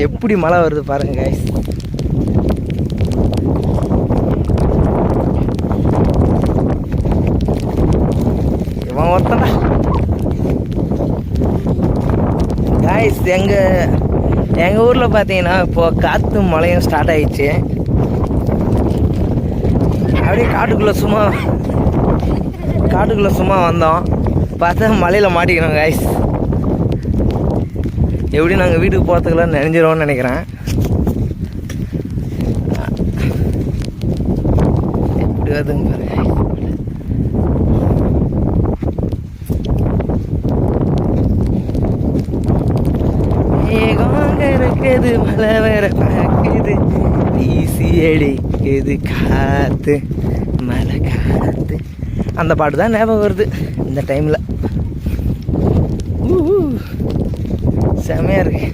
எப்படி மழை வருது பாருங்க கைஸ். இவன் ஒருத்தனா கைஸ். எங்கள் ஊரில் பார்த்தீங்கன்னா இப்போது காற்றும் மழையும் ஸ்டார்ட் ஆகிடுச்சு. அப்படியே காட்டுக்குள்ளே சும்மா வந்தோம். பார்த்தா மலையில் மாட்டிக்கிறோம் கைஸ். எப்படி நாங்கள் வீட்டுக்கு போகிறதுக்குலாம் நினைஞ்சிரோன்னு நினைக்கிறேன். எப்படி வருதுங்க பாருங்க. ஏகோங்க இருக்குது, மழை வேற பார்க்குது, வீசி அடிக்குது காற்று, மழை காற்று. அந்த பாட்டு தான் ஞாபகம் வருது இந்த டைமில். செமையாக இருக்கு.